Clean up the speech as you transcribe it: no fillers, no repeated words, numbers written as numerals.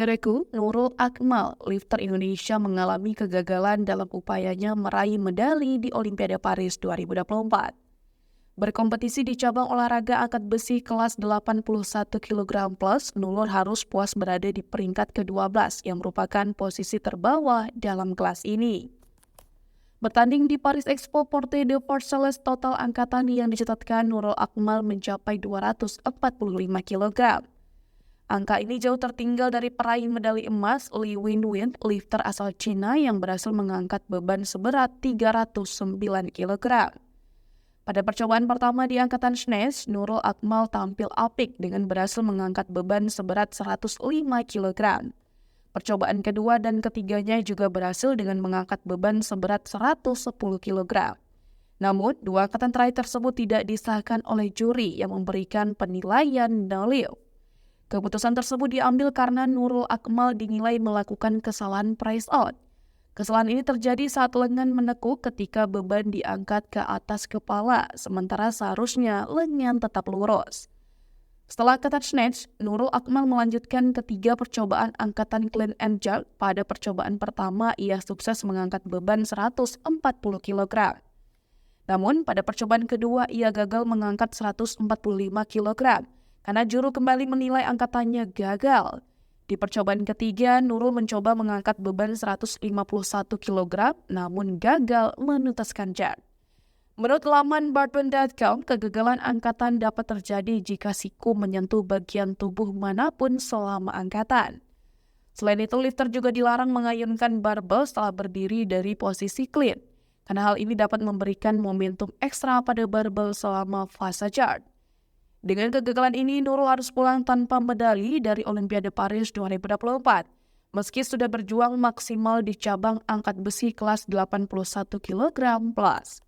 Saudaraku, Nurul Akmal, lifter Indonesia mengalami kegagalan dalam upayanya meraih medali di Olimpiade Paris 2024. Berkompetisi di cabang olahraga angkat besi kelas 81 kg plus, Nurul harus puas berada di peringkat ke-12 yang merupakan posisi terbawah dalam kelas ini. Bertanding di Paris Expo Porte de Versailles, total angkatan yang dicatatkan Nurul Akmal mencapai 245 kg. Angka ini jauh tertinggal dari peraih medali emas Li Wenwen, lifter asal Cina yang berhasil mengangkat beban seberat 309 kg. Pada percobaan pertama di angkatan snatch, Nurul Akmal tampil apik dengan berhasil mengangkat beban seberat 105 kg. Percobaan kedua dan ketiganya juga berhasil dengan mengangkat beban seberat 110 kg. Namun, dua angkatan terakhir tersebut tidak disahkan oleh juri yang memberikan penilaian nolil. Keputusan tersebut diambil karena Nurul Akmal dinilai melakukan kesalahan price out. Kesalahan ini terjadi saat lengan menekuk ketika beban diangkat ke atas kepala, sementara seharusnya lengan tetap lurus. Setelah angkatan snatch, Nurul Akmal melanjutkan ketiga percobaan angkatan clean and jerk. Pada percobaan pertama, ia sukses mengangkat beban 140 kg. Namun, pada percobaan kedua, ia gagal mengangkat 145 kg. Karena juru kembali menilai angkatannya gagal. Di percobaan ketiga, Nurul mencoba mengangkat beban 151 kg, namun gagal menuntaskan jerk. Menurut laman Bartman.com, kegagalan angkatan dapat terjadi jika siku menyentuh bagian tubuh manapun selama angkatan. Selain itu, lifter juga dilarang mengayunkan barbel setelah berdiri dari posisi clean, karena hal ini dapat memberikan momentum ekstra pada barbel selama fase jerk. Dengan kegagalan ini, Nurul harus pulang tanpa medali dari Olimpiade Paris 2024. Meski sudah berjuang maksimal di cabang angkat besi kelas 81 kg plus.